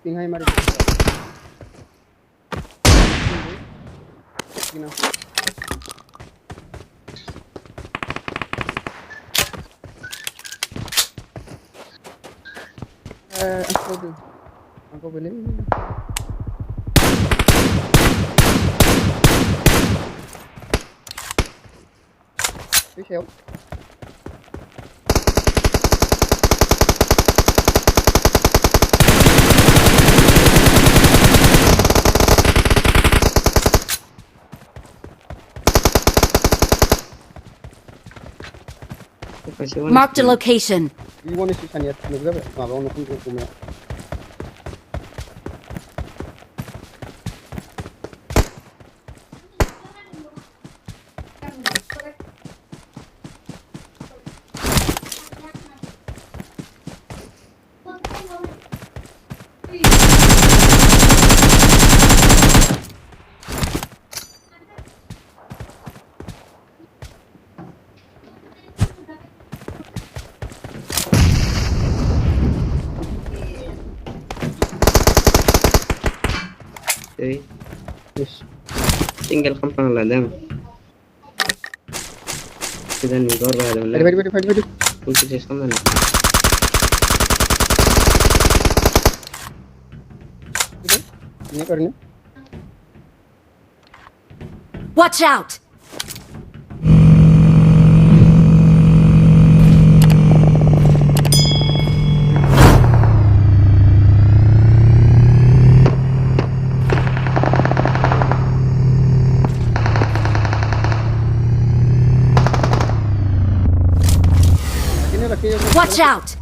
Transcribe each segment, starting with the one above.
tinggal mari. Gina. Aku beli. Fish out. Marked a location. You want to see Sanya? Nggak ada. Nggak mau nunggu kumnya. Yes. Tinggal kampung ladang. Kita nih gor ada mana? Badi. Kunci sistem mana? Ini karena. Watch out! Watch out!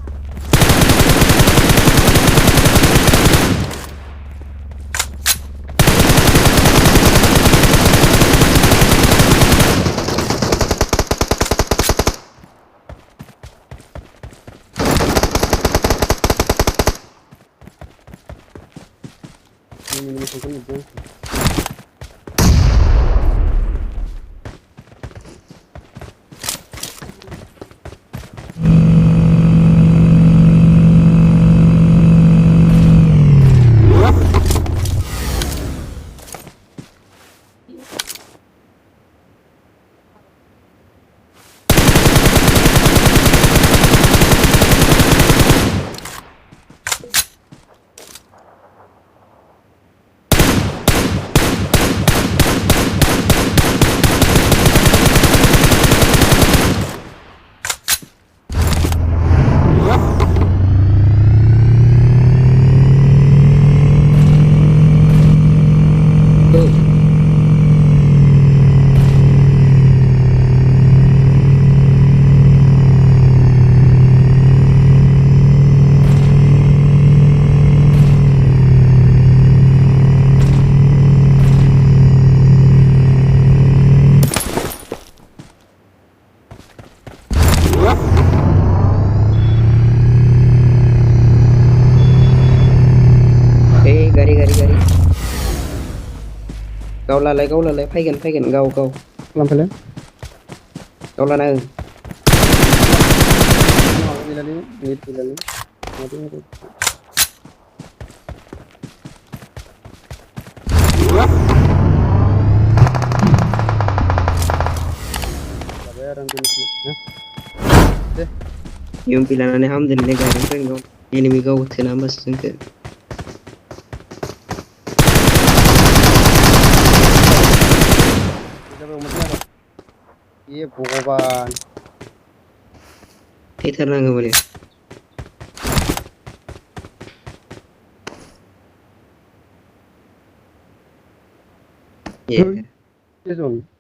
Gari. Kau lalai, phaigan, kau. Pelan pelan. Kau lalai. Ini. Yung pilihan na ham din na gari friend ko. Enemy ko sinama sa singkir. Iya भगवान Itar na nga muli. Yeah. ये zone